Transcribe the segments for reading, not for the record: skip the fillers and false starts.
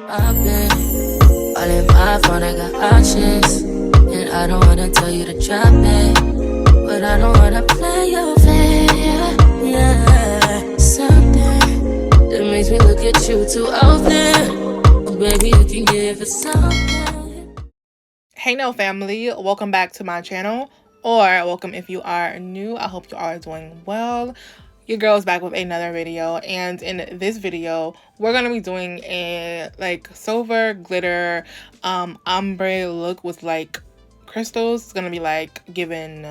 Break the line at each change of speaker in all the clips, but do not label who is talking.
I've been all in my phone, I got options. And I don't wanna tell you to drop it, but I don't wanna play your fair. Yeah, something that makes me look at you too often. Baby, you can give it something.
Hey no family, welcome back to my channel, or welcome if you are new. I hope you are doing well. Your girl's back with another video, and in this video we're gonna be doing a silver glitter ombre look with like crystals. It's gonna be like giving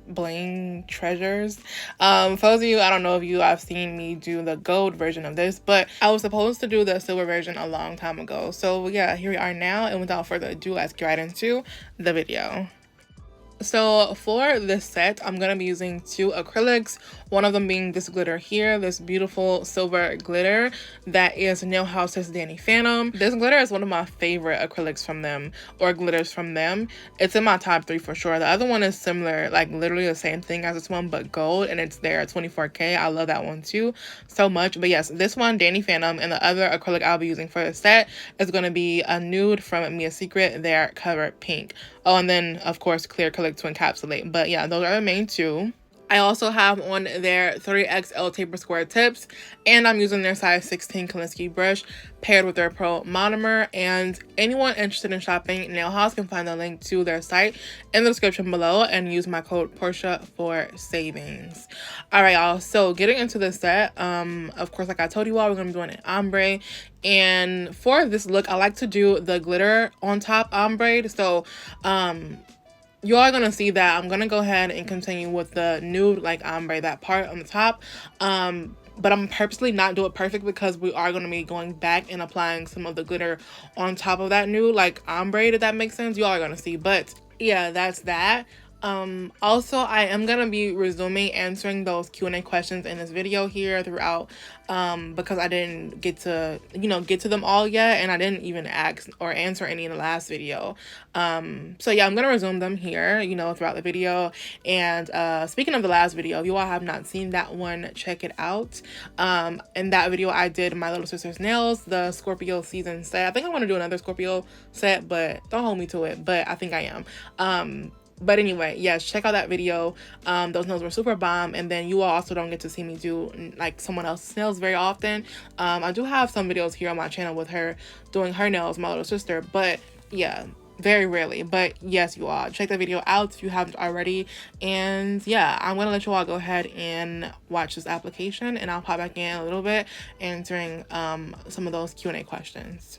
bling treasures. For those of you, I don't know if you have seen me do the gold version of this, but I was supposed to do the silver version a long time ago. So yeah, here we are now, and without further ado, let's get right into the video. So for this set, I'm going to be using two acrylics, one of them being this glitter here, this beautiful silver glitter that is Nail House's Danny Phantom. This glitter is one of my favorite acrylics from them, or glitters from them. It's in my top 3 for sure. The other one is similar, like literally the same thing as this one, but gold, and it's there at 24K. I love that one too so much. But yes, this one, Danny Phantom, and the other acrylic I'll be using for the set is going to be a nude from Mia Secret, their Cover Pink. Oh, and then of course clear acrylic to encapsulate. But yeah, those are the main two. I also have on their 30XL taper square tips, and I'm using their size 16 Kolinsky brush paired with their Pro monomer. And anyone interested in shopping Nail House can find the link to their site in the description below and use my code PORCHE for savings. All right, y'all. So getting into the set, of course, like I told you all, we're gonna be doing an ombre. And for this look, I like to do the glitter on top ombre. So you are gonna see that I'm gonna go ahead and continue with the nude like ombre, that part on the top, but I'm purposely not do it perfect because we are going to be going back and applying some of the glitter on top of that nude like ombre, if that makes sense. You all are gonna see, but yeah, that's that. Also, I am gonna be resuming answering those Q&A questions in this video here throughout, because I didn't get to get to them all yet, and I didn't even ask or answer any in the last video. So yeah, I'm gonna resume them here throughout the video. And speaking of the last video, if you all have not seen that one, check it out. In that video I did my little sister's nails, the Scorpio season set. I think I want to do another Scorpio set, but don't hold me to it, but I think I am. But anyway, yes, check out that video. Those nails were super bomb. And then you all also don't get to see me do like someone else's nails very often. I do have some videos here on my channel with her doing her nails, my little sister, but yeah, very rarely. But yes, you all check that video out if you haven't already. And yeah, I'm gonna let you all go ahead and watch this application, and I'll pop back in a little bit answering some of those Q&A questions.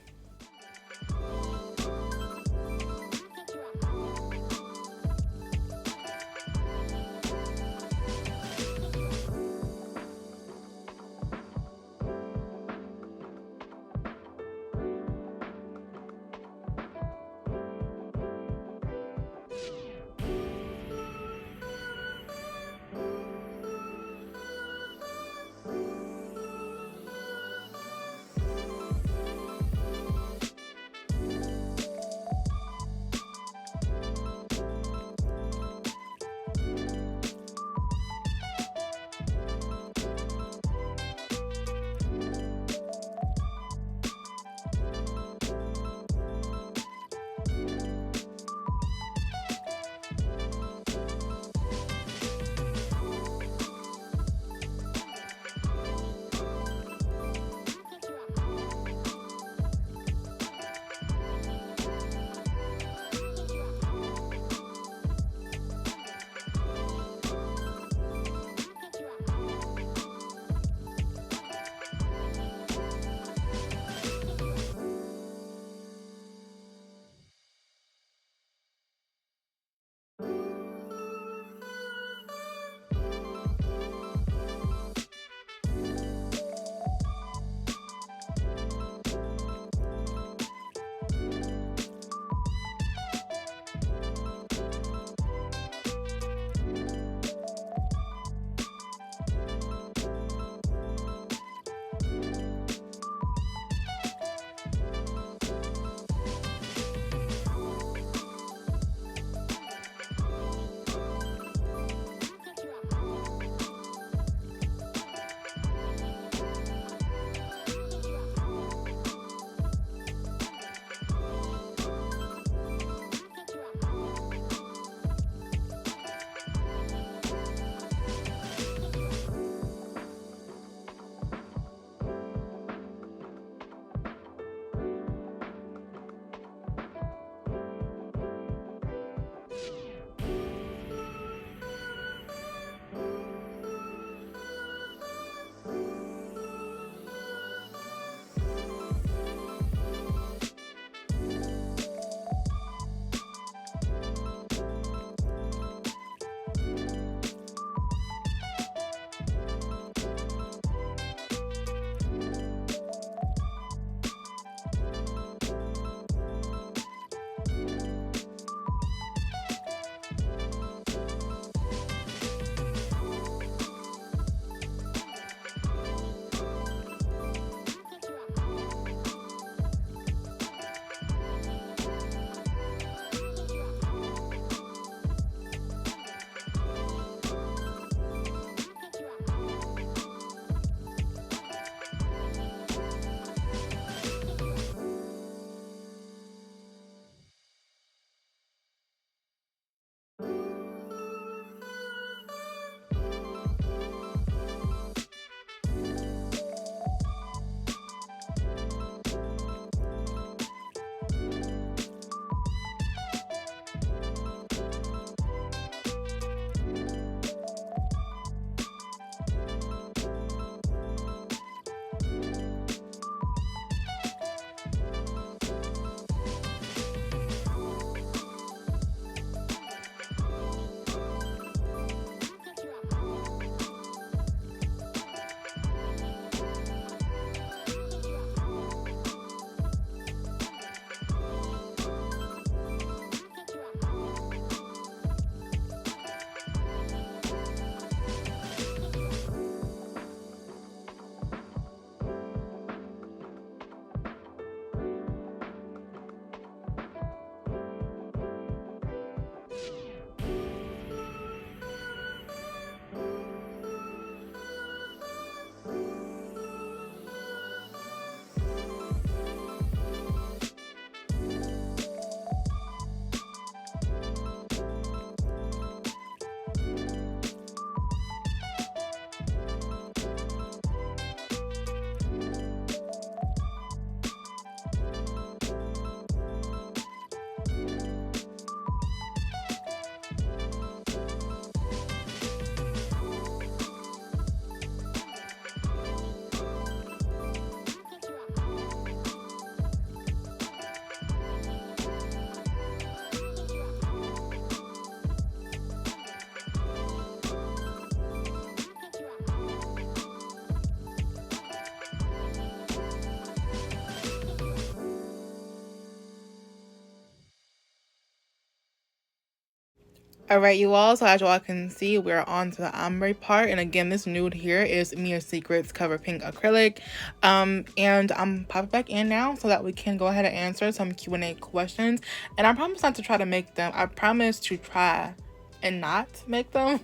Alright, you all, so as you all can see, we're on to the ombre part. And again, this nude here is Mia Secrets Cover Pink Acrylic. And I'm popping back in now so that we can go ahead and answer some Q&A questions. And I promise not to try to make them. I promise to try and not make them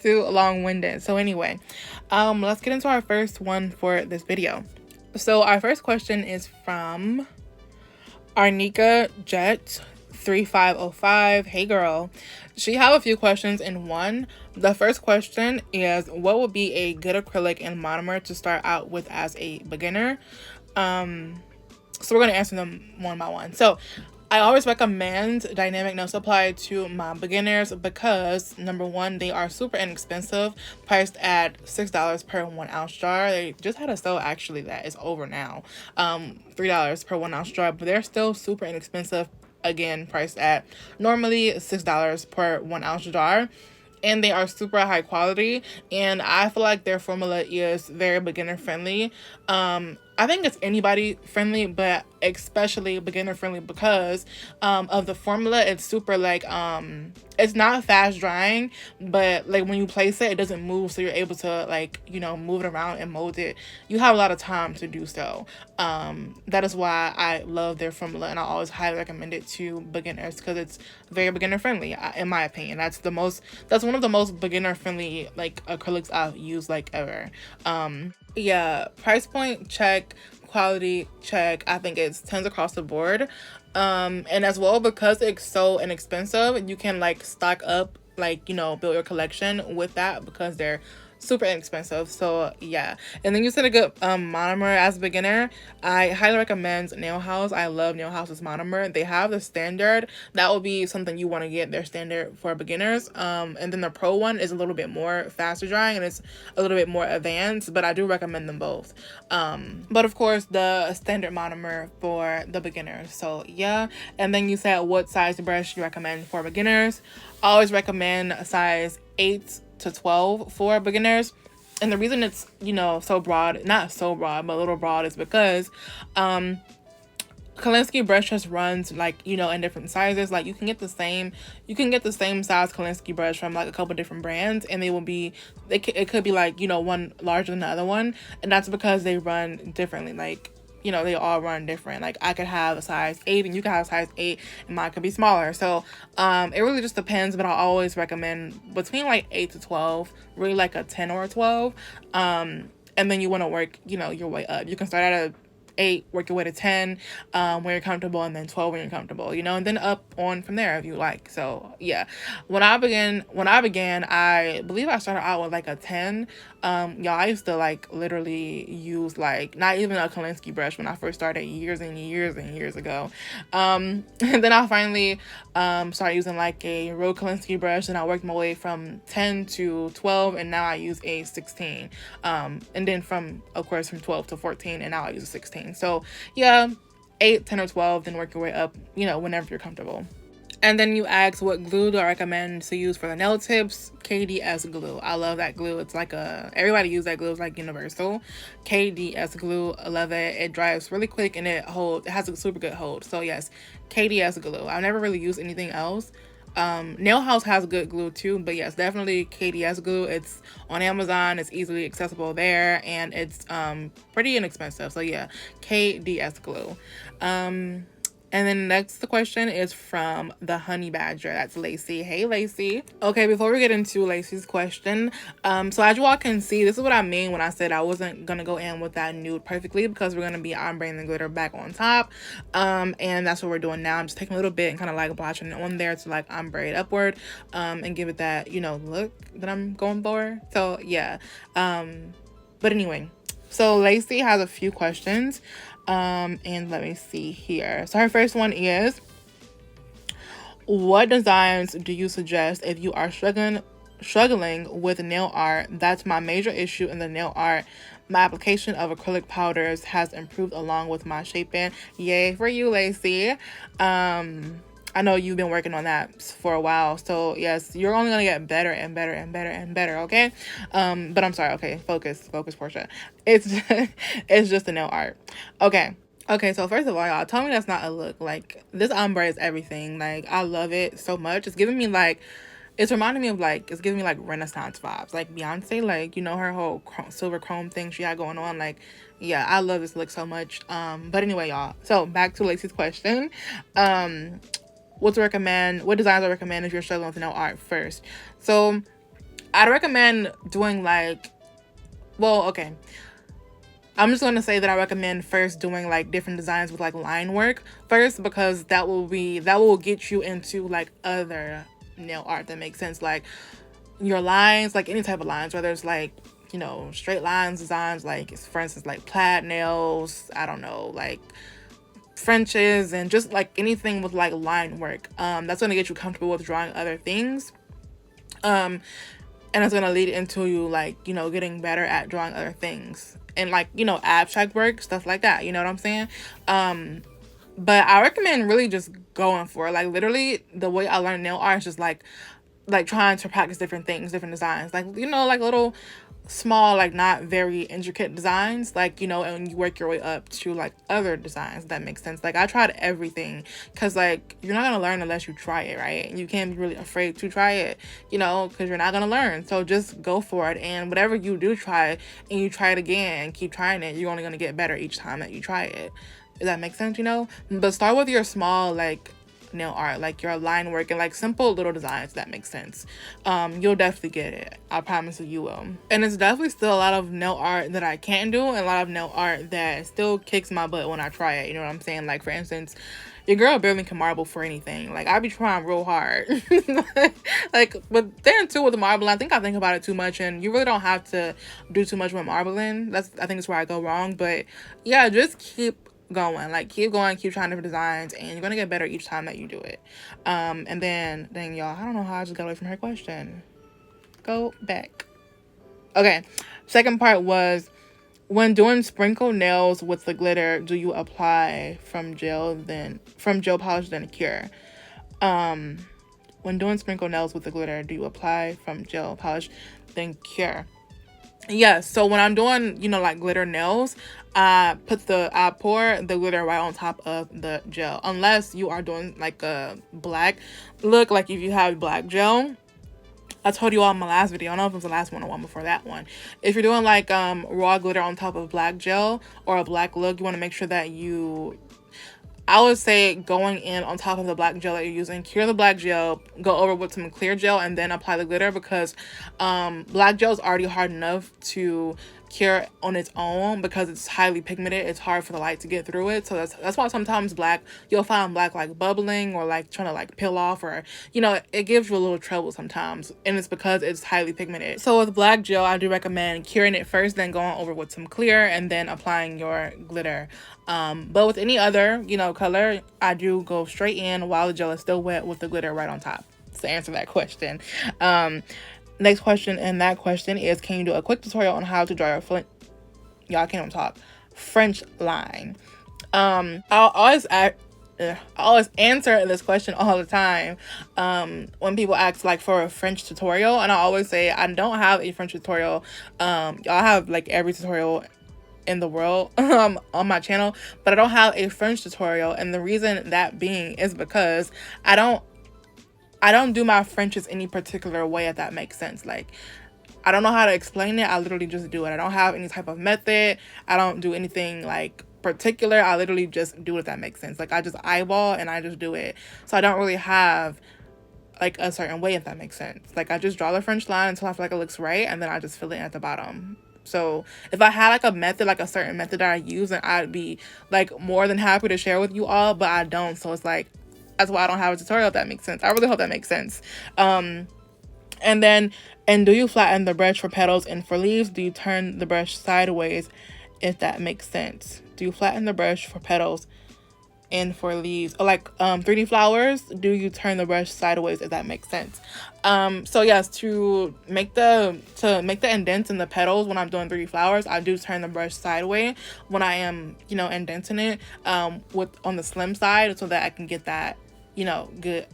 too long-winded. So anyway, let's get into our first one for this video. So our first question is from Arnika Jet 3505. Hey girl. She have a few questions in one. The first question is, what would be a good acrylic and monomer to start out with as a beginner? So we're going to answer them one by one. So I always recommend Dynamic No Supply to my beginners because, number one, they are super inexpensive, priced at $6 per 1 ounce jar. They just had a sale actually that is over now, $3 per 1 ounce jar, but they're still super inexpensive. Again, priced at normally $6 per 1 ounce jar. And they are super high quality, and I feel like their formula is very beginner friendly. I think it's anybody friendly, but especially beginner friendly because of the formula. It's super like it's not fast drying, but like when you place it, it doesn't move, so you're able to, like, you know, move it around and mold it. You have a lot of time to do so. That is why I love their formula, and I always highly recommend it to beginners because it's very beginner friendly, in my opinion. That's one of the most beginner friendly like acrylics I've used like ever. Yeah, price point check, quality check. I think it's 10s across the board. And as well, because it's so inexpensive, you can like stock up, like, you know, build your collection with that because they're super inexpensive. So yeah. And then you said a good monomer as a beginner. I highly recommend Nail House. I love Nail House's monomer. They have the standard. That would be something you want to get, their standard for beginners. And then the pro one is a little bit more faster drying and it's a little bit more advanced, but I do recommend them both. But of course the standard monomer for the beginners. So yeah. And then you said what size brush you recommend for beginners. I always recommend a size 8 to 12 for beginners, and the reason it's, you know, so broad, not so broad but a little broad, is because Kolinsky brush just runs, like, you know, in different sizes. Like you can get the same size Kolinsky brush from like a couple different brands, and they will be, it could be like, you know, one larger than the other one, and that's because they run differently. Like, you know, they all run different. Like I could have a size 8 and you could have a size 8 and mine could be smaller. So it really just depends, but I always recommend between like 8 to 12, really like a 10 or a 12. And then you want to work, you know, your way up. You can start at a 8, work your way to 10 when you're comfortable, and then 12 when you're comfortable, you know, and then up on from there if you like. So yeah, when I began, I believe I started out with like a 10. Y'all, I used to like literally use like not even a Kolinsky brush when I first started years and years and years ago. And then I finally started using like a real Kolinsky brush, and I worked my way from 10 to 12, and now I use a 16. And then from 12 to 14, and now I use a 16. So yeah, 8, 10, or 12, then work your way up, you know, whenever you're comfortable. And then you ask what glue do I recommend to use for the nail tips. KDS glue. I love that glue. It's like everybody use that glue. It's like universal. KDS glue. I love it. It dries really quick and it has a super good hold. So yes, KDS glue. I've never really used anything else. Nail House has good glue too, but yes, definitely KDS glue. It's on Amazon. It's easily accessible there, and it's pretty inexpensive. So yeah, KDS glue. And then next, the question is from the Honey Badger. That's Lacey. Hey, Lacey. Okay, before we get into Lacey's question, so as you all can see, this is what I mean when I said I wasn't going to go in with that nude perfectly, because we're going to be ombreing the glitter back on top. And that's what we're doing now. I'm just taking a little bit and kind of like blotching it on there to like ombre it upward, and give it that, you know, look that I'm going for. So yeah. But anyway, so Lacey has a few questions. And let me see here. So her first one is, what designs do you suggest if you are struggling with nail art? That's my major issue in the nail art. My application of acrylic powders has improved along with my shaping. Yay for you, Lacey. I know you've been working on that for a while, so yes, you're only gonna get better and better and better and better, okay? But I'm sorry, okay, focus, Portia. It's just a nail art. Okay, so first of all, y'all, tell me that's not a look. Like, this ombre is everything. Like, I love it so much. It's giving me like It's reminding me of like, it's giving me like Renaissance vibes, like Beyonce, like, you know, her whole silver chrome thing she had going on. Like, yeah, I love this look so much. But anyway, y'all, so back to Lacey's question. What designs I recommend if you're struggling with nail art first? So I'd recommend doing like, well, okay, I'm just going to say that I recommend first doing like different designs with like line work first, because that will get you into like other nail art that makes sense. Like your lines, like any type of lines, whether it's like, you know, straight lines designs, like for instance like plaid nails, I don't know, like Frenches, and just like anything with like line work. That's going to get you comfortable with drawing other things. And it's going to lead into you like, you know, getting better at drawing other things and like, you know, abstract work, stuff like that, you know what I'm saying? But I recommend really just going for it. Like literally the way I learned nail art is just like trying to practice different things, different designs, like, you know, like little small, like not very intricate designs, like, you know, and you work your way up to like other designs, if that makes sense. Like I tried everything, because like you're not gonna learn unless you try it, right? And you can't be really afraid to try it, you know, because you're not gonna learn. So just go for it, and whatever you do try and you try it again and keep trying it, you're only gonna get better each time that you try it. Does that make sense? You know, but start with your small like nail art, like your line work and like simple little designs, that makes sense. You'll definitely get it, I promise you will. And it's definitely still a lot of nail art that I can't do, and a lot of nail art that still kicks my butt when I try it, you know what I'm saying? Like for instance, your girl barely can marble for anything. Like I be trying real hard like, but then too with the marbling, I think about it too much, and you really don't have to do too much with marbling. I think that's where I go wrong. But yeah, just keep going, like keep going, keep trying different designs, and you're gonna get better each time that you do it. And then y'all, I don't know how I just got away from her question. Go back. Okay, second part was, when doing sprinkle nails with the glitter, do you apply from gel polish then cure? When doing sprinkle nails with the glitter, do you apply from gel polish then cure? Yes, so when I'm doing, you know, like glitter nails, I pour the glitter right on top of the gel, unless you are doing like a black look, like if you have black gel. I told you all in my last video, I don't know if it was the last one or one before that one. If you're doing like raw glitter on top of black gel or a black look, you want to make sure that I would say going in on top of the black gel that you're using, cure the black gel, go over with some clear gel, and then apply the glitter, because black gel is already hard enough to cure on its own because it's highly pigmented. It's hard for the light to get through it. So that's why sometimes you'll find black like bubbling or like trying to like peel off, or, you know, it gives you a little trouble sometimes, and it's because it's highly pigmented. So with black gel, I do recommend curing it first, then going over with some clear, and then applying your glitter. But with any other, you know, color, I do go straight in while the gel is still wet with the glitter right on top, to answer that question. Next question, and that question is, can you do a quick tutorial on how to draw your y'all can't even talk French line? I'll always answer this question all the time when people ask like for a French tutorial, and I always say I don't have a French tutorial. Y'all have like every tutorial in the world on my channel, but I don't have a French tutorial, and the reason that being is because I don't do my Frenches any particular way, if that makes sense. Like, I don't know how to explain it. I literally just do it. I don't have any type of method. I don't do anything like particular. I literally just do it, if that makes sense. Like, I just eyeball and I just do it. So I don't really have like a certain way, if that makes sense. Like, I just draw the French line until I feel like it looks right, and then I just fill it at the bottom. So if I had like a method, like a certain method that I use, then I'd be like more than happy to share with you all, but I don't. So it's like, that's why I don't have a tutorial, if that makes sense. I really hope that makes sense. And do you flatten the brush for petals and for leaves? Do you turn the brush sideways, if that makes sense? Do you flatten the brush for petals and for leaves? Or like 3D flowers, do you turn the brush sideways, if that makes sense? So yes, to make the indents in the petals when I'm doing 3D flowers, I do turn the brush sideways when I am, you know, indenting it on the slim side, so that I can get that, you know, good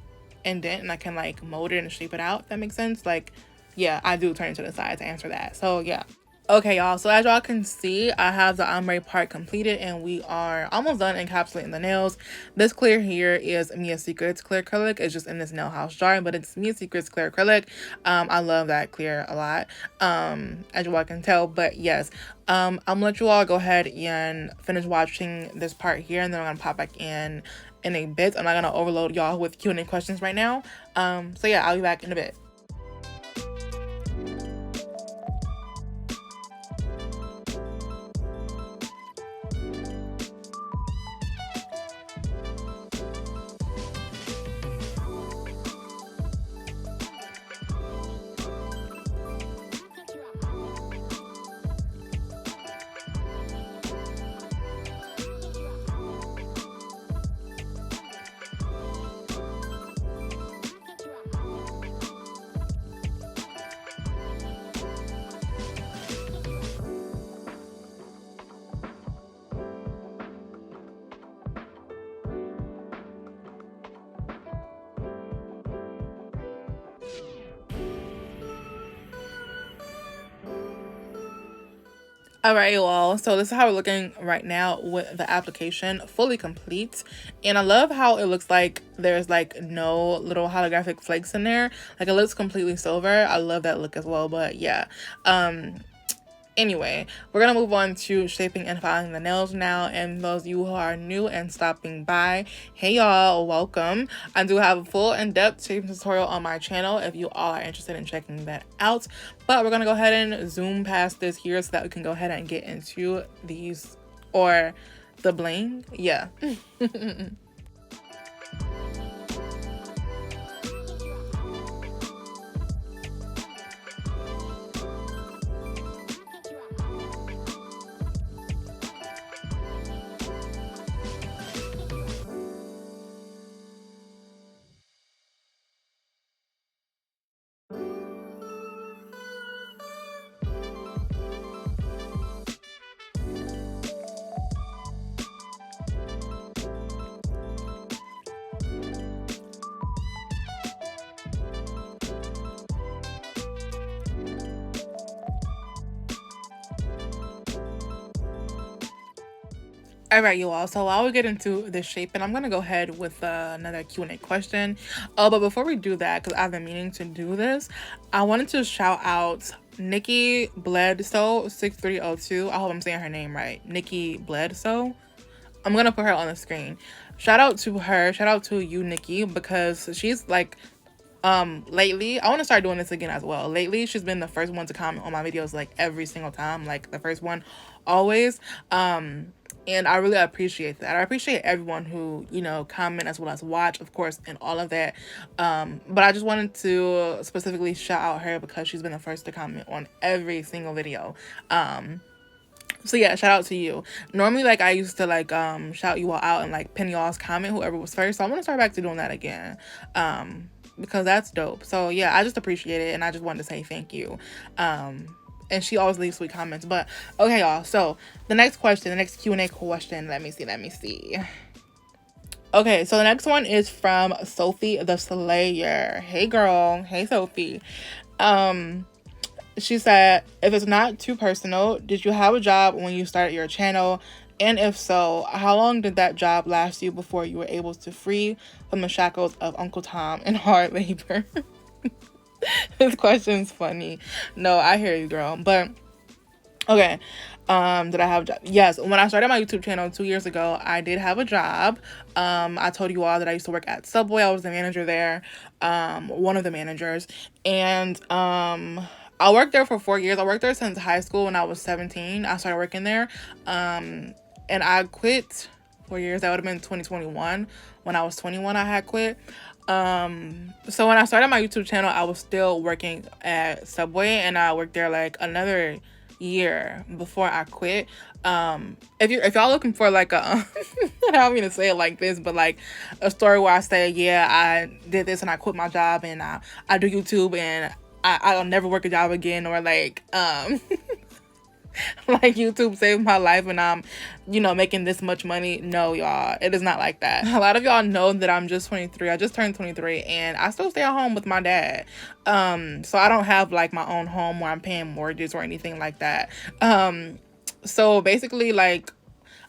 indent, and I can like mold it and shape it out, if that makes sense. Like, yeah, I do turn it to the side to answer that. So yeah. Okay, y'all, so as y'all can see, I have the ombre part completed and we are almost done encapsulating the nails. This clear here is Mia Secrets clear acrylic. It's just in this nail house jar, but it's Mia Secrets clear acrylic. I love that clear a lot, as you all can tell. But yes, I'm gonna let you all go ahead and finish watching this part here, and then I'm gonna pop back in a bit. I'm not gonna overload y'all with Q&A questions right now. So yeah, I'll be back in a bit. All right, you all, so this is how we're looking right now with the application fully complete, and I love how it looks like there's like no little holographic flakes in there. Like, it looks completely silver. I love that look as well. But yeah, anyway, we're gonna move on to shaping and filing the nails now. And those of you who are new and stopping by, hey y'all, welcome. I do have a full in-depth shaping tutorial on my channel if you all are interested in checking that out. But we're gonna go ahead and zoom past this here so that we can go ahead and get into these, or the bling. Yeah. All right, you all, so while we get into the shape, and I'm gonna go ahead with another Q&A question. But before we do that, because I've been meaning to do this, I wanted to shout out Nikki Bledsoe 6302. I hope I'm saying her name right. Nikki Bledsoe. I'm gonna put her on the screen. Shout out to her. Shout out to you, Nikki, because she's like, lately, I want to start doing this again as well. Lately, she's been the first one to comment on my videos like every single time, like the first one always. And I really appreciate that. I appreciate everyone who, you know, comment as well as watch, of course, and all of that. But I just wanted to specifically shout out her because she's been the first to comment on every single video. So yeah, shout out to you. Normally, like, I used to like shout you all out and like pin y'all's comment, whoever was first. So I'm gonna start back to doing that again. Because that's dope. So yeah, I just appreciate it, and I just wanted to say thank you. And she always leaves sweet comments. But okay, y'all, so the next question, the next Q&A question, let me see. Okay, so the next one is from Sophie the Slayer. Hey girl. Hey Sophie. She said, if it's not too personal, did you have a job when you started your channel? And if so, how long did that job last you before you were able to free from the shackles of Uncle Tom and hard labor? This question's funny. No, I hear you, girl. But okay, did I have a job? Yes, when I started my YouTube channel 2 years ago, I did have a job. I told you all that I used to work at Subway. I was the manager there, one of the managers, and I worked there for 4 years. I worked there since high school. When I was 17, I started working there, and I quit 4 years. That would have been 2021. When I was 21, I had quit. So when I started my YouTube channel, I was still working at Subway, and I worked there like another year before I quit. If y'all looking for like a I don't mean to say it like this, but like a story where I say, yeah, I did this and I quit my job and I do YouTube and I'll never work a job again, or like like YouTube saved my life and I'm, you know, making this much money. No, y'all, it is not like that. A lot of y'all know that I'm just 23. I just turned 23 and I still stay at home with my dad. So I don't have like my own home where I'm paying mortgages or anything like that. So basically, like,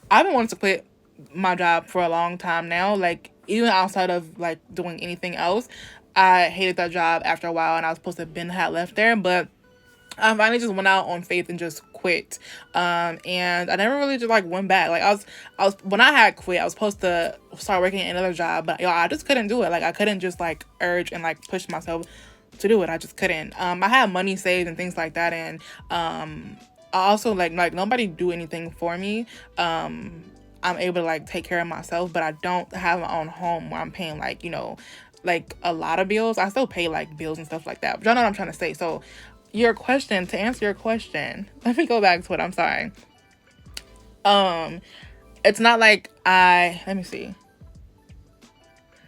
I've been wanting to quit my job for a long time now. Like, even outside of like doing anything else, I hated that job after a while and I was supposed to have been had left there, but I finally just went out on faith and just quit. And I never really just like went back. Like I was when I had quit, I was supposed to start working at another job, but y'all, I just couldn't do it. Like I couldn't just like urge and like push myself to do it. I just couldn't. I had money saved and things like that, and I also like nobody do anything for me. I'm able to like take care of myself, but I don't have my own home where I'm paying like, you know, like a lot of bills. I still pay like bills and stuff like that, but y'all know what I'm trying to say. So your question, to answer your question, let me go back to it. I'm sorry. It's not like let me see.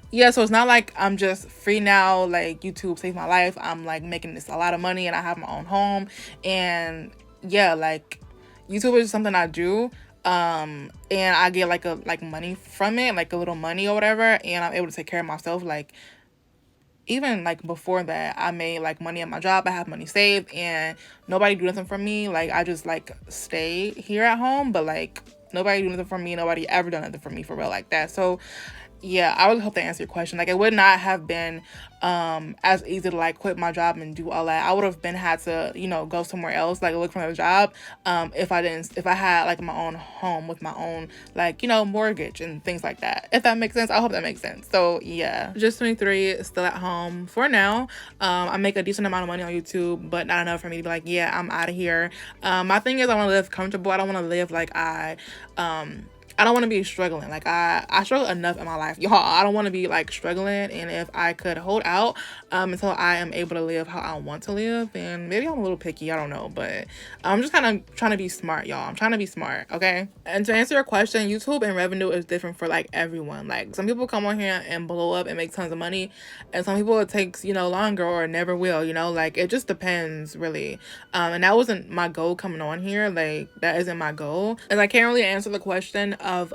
Yeah, so it's not like I'm just free now, like YouTube saved my life. I'm like making this a lot of money and I have my own home. And yeah, like YouTube is something I do. And I get like money from it, like a little money or whatever, and I'm able to take care of myself. Like even like before that, I made like money at my job. I have money saved and nobody do nothing for me. Like I just like stay here at home, but like nobody do nothing for me. Nobody ever done nothing for me for real like that. So yeah, I really hope that answered your question. Like it would not have been as easy to like quit my job and do all that. I would have been had to, you know, go somewhere else, like look for another job, if I had like my own home with my own like, you know, mortgage and things like that. If that makes sense. I hope that makes sense. So yeah, just 23, still at home for now. I make a decent amount of money on YouTube, but not enough for me to be like, yeah, I'm out of here. My thing is I want to live comfortable. I don't want to live like I don't want to be struggling. Like I struggle enough in my life, y'all. I don't want to be like struggling. And if I could hold out until I am able to live how I want to live, then maybe I'm a little picky, I don't know, but I'm just kind of trying to be smart, y'all. I'm trying to be smart, okay? And to answer your question, YouTube and revenue is different for like everyone. Like some people come on here and blow up and make tons of money, and some people it takes, you know, longer or never will, you know. Like it just depends really. And that wasn't my goal coming on here. Like that isn't my goal, and I can't really answer the question of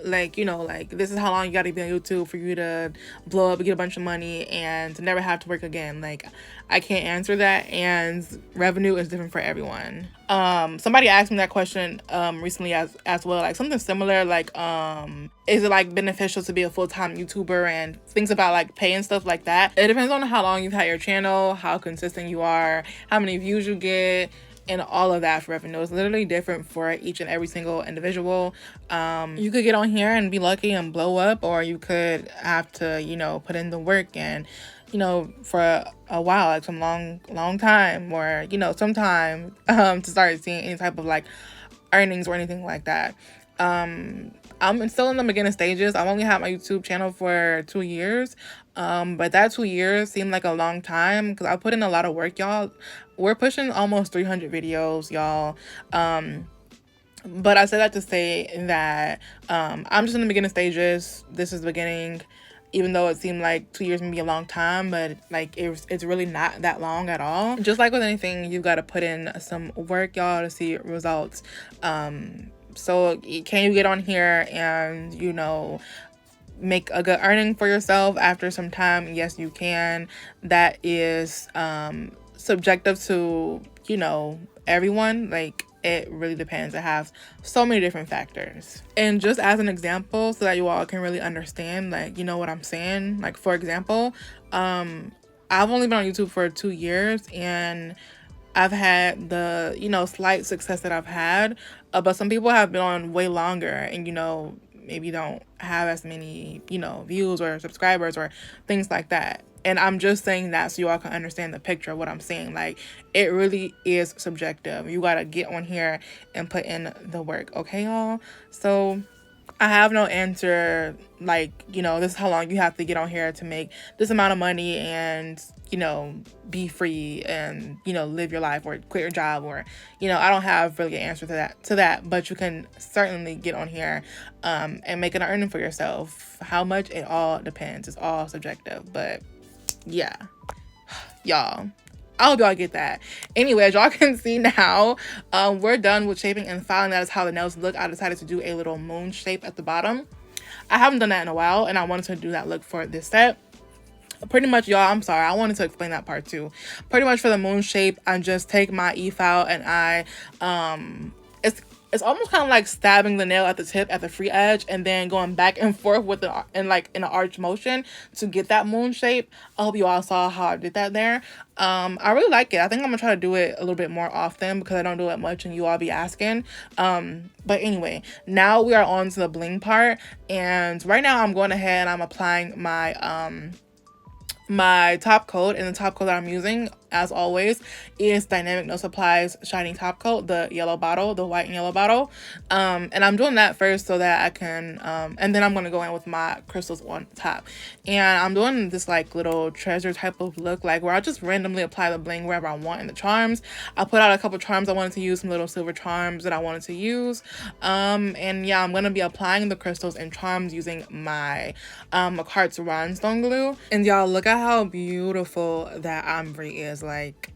like, you know, like this is how long you got to be on YouTube for you to blow up and get a bunch of money and never have to work again. Like I can't answer that, and revenue is different for everyone. Somebody asked me that question recently as well, like something similar, like is it like beneficial to be a full-time YouTuber and things about like pay and stuff like that. It depends on how long you've had your channel, how consistent you are, how many views you get, and all of that. For revenue is literally different for each and every single individual. You could get on here and be lucky and blow up, or you could have to, you know, put in the work and, you know, for a while, like some long time, or, you know, some time to start seeing any type of like earnings or anything like that. I'm still in the beginning stages. I've only had my YouTube channel for 2 years, but that 2 years seemed like a long time because I put in a lot of work, y'all. We're pushing almost 300 videos, y'all. But I said that to say that I'm just in the beginning stages. This is the beginning, even though it seemed like 2 years may be a long time, but like it's really not that long at all. Just like with anything, you've got to put in some work, y'all, to see results. So can you get on here and, you know, make a good earning for yourself after some time? Yes, you can. That is subjective to, you know, everyone. Like it really depends. It has so many different factors. And just as an example, so that you all can really understand, like, you know what I'm saying, like for example, I've only been on YouTube for 2 years and I've had the, you know, slight success that I've had, but some people have been on way longer and, you know, maybe don't have as many, you know, views or subscribers or things like that. And I'm just saying that so you all can understand the picture of what I'm saying. Like, it really is subjective. You gotta get on here and put in the work, okay, y'all? So I have no answer, like, you know, this is how long you have to get on here to make this amount of money and, you know, be free and, you know, live your life or quit your job, or, you know, I don't have really an answer to that, but you can certainly get on here and make an earning for yourself. How much? It all depends. It's all subjective, but yeah, y'all, I hope y'all get that. Anyway, as y'all can see now, we're done with shaping and filing. That is how the nails look. I decided to do a little moon shape at the bottom. I haven't done that in a while, and I wanted to do that look for this set. Pretty much, y'all, I'm sorry, I wanted to explain that part too. Pretty much for the moon shape, I just take my e-file and I it's almost kind of like stabbing the nail at the tip at the free edge and then going back and forth with the in an arch motion to get that moon shape. I hope you all saw how I did that there. I really like it. I think I'm gonna try to do it a little bit more often because I don't do it much and you all be asking. But anyway, now we are on to the bling part, and right now I'm going ahead and I'm applying my top coat, and the top coat that I'm using, as always, is Dynamic No Supplies Shiny Top Coat, the yellow bottle, the white and yellow bottle. And I'm doing that first so that I can, and then I'm going to go in with my crystals on top. And I'm doing this like little treasure type of look, like where I just randomly apply the bling wherever I want in the charms. I put out a couple charms I wanted to use, some little silver charms that I wanted to use. And yeah, I'm going to be applying the crystals and charms using my Macart's Rhinestone Glue. And y'all, look at how beautiful that ombre is. Like,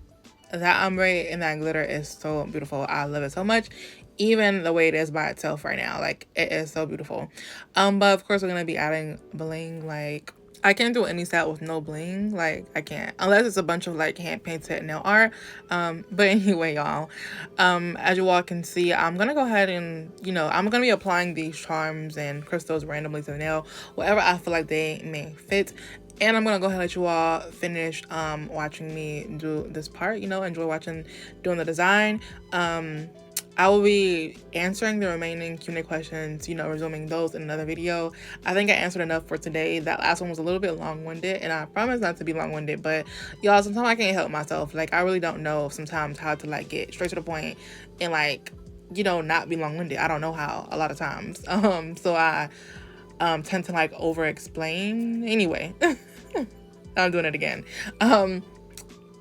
that ombre and that glitter is so beautiful. I love it so much, even the way it is by itself right now. Like, it is so beautiful. But of course we're gonna be adding bling. Like, I can't do any set with no bling. Like, I can't, unless it's a bunch of like hand painted nail art. But anyway, y'all, as you all can see, I'm gonna go ahead and, you know, I'm gonna be applying these charms and crystals randomly to the nail, whatever I feel like they may fit. And I'm gonna go ahead and let you all finish watching me do this part, you know, enjoy doing the design. I will be answering the remaining Q&A questions, you know, resuming those in another video. I think I answered enough for today. That last one was a little bit long-winded, and I promise not to be long-winded, but y'all, sometimes I can't help myself. Like, I really don't know sometimes how to like get straight to the point and like, you know, not be long-winded. I don't know how a lot of times. So I tend to like over explain. Anyway, I'm doing it again.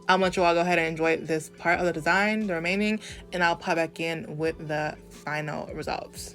I'll let you all go ahead and enjoy this part of the design, the remaining, and I'll pop back in with the final results.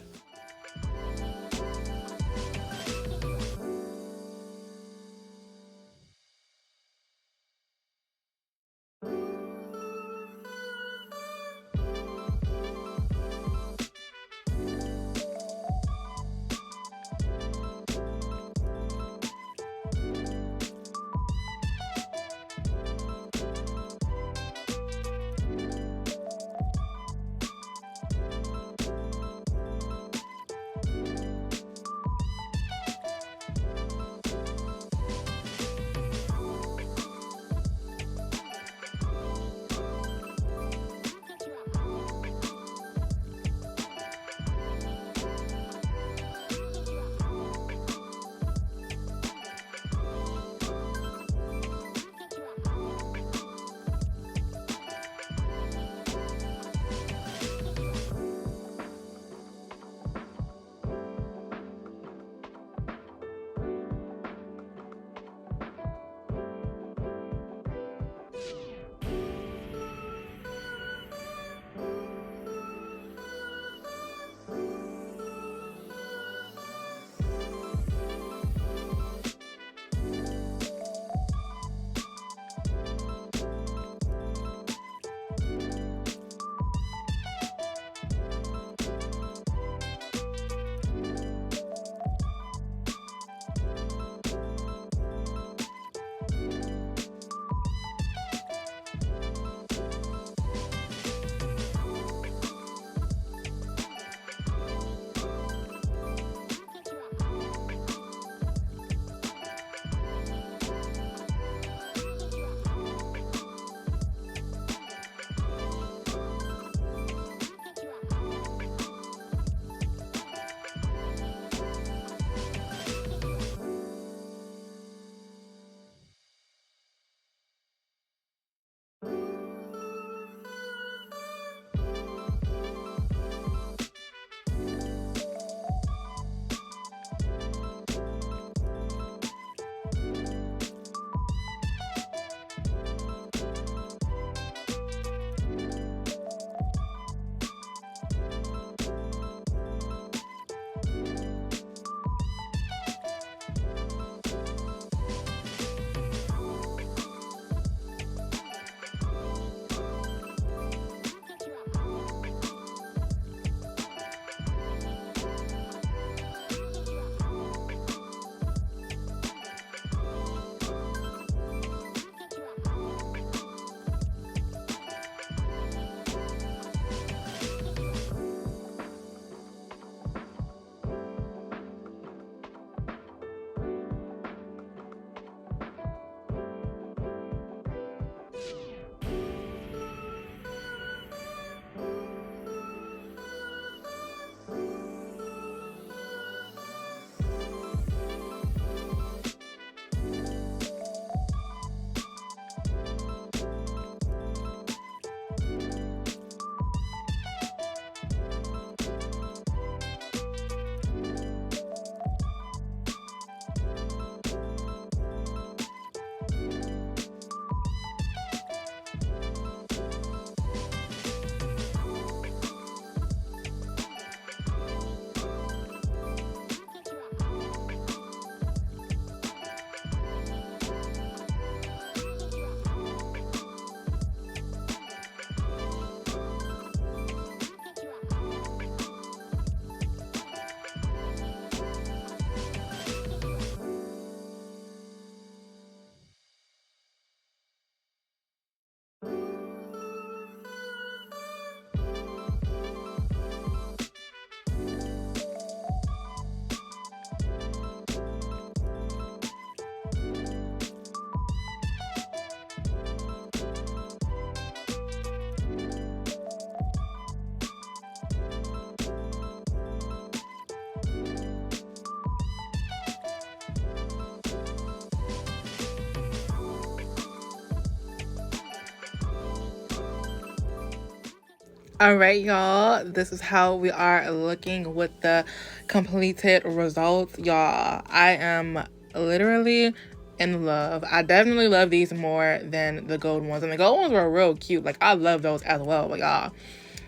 All right, y'all, this is how we are looking with the completed results, y'all. I am literally in love. I definitely love these more than the gold ones, and the gold ones were real cute. Like, I love those as well, but y'all,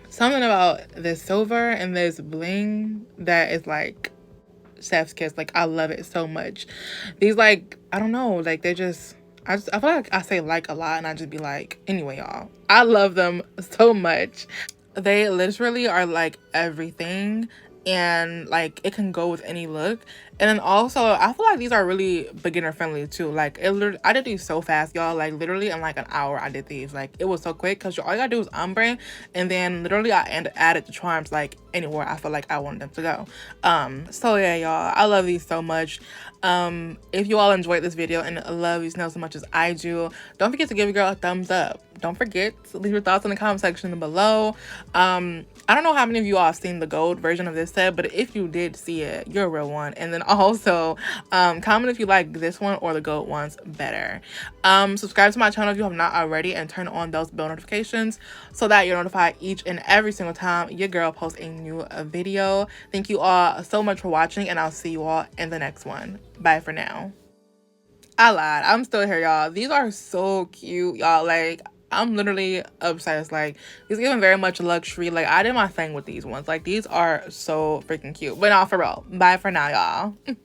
something about this silver and this bling that is like chef's kiss. Like, I love it so much. These, like, I don't know, like, they just I feel like I say like a lot and I just be like, anyway, y'all, I love them so much. They literally are like everything, and like it can go with any look. And then also I feel like these are really beginner friendly too. Like, I did these so fast, y'all. Like, literally in like an hour I did these. Like, it was so quick because all you gotta do is ombre, and then literally I added the charms like anywhere I feel like I wanted them to go. So yeah, y'all, I love these so much. If you all enjoyed this video and love these nails as much as I do, don't forget to give your girl a thumbs up. Don't forget to leave your thoughts in the comment section below. I don't know how many of you all have seen the gold version of this set, but if you did see it, you're a real one. And then also comment if you like this one or the gold ones better. Subscribe to my channel if you have not already, and turn on those bell notifications so that you're notified each and every single time your girl posts a new video. Thank you all so much for watching, and I'll see you all in the next one. Bye for now. I lied. I'm still here, y'all. These are so cute, y'all. Like, I'm literally obsessed. Like, these giving very much luxury. Like, I did my thing with these ones. Like, these are so freaking cute. But no, for real. Bye for now, y'all.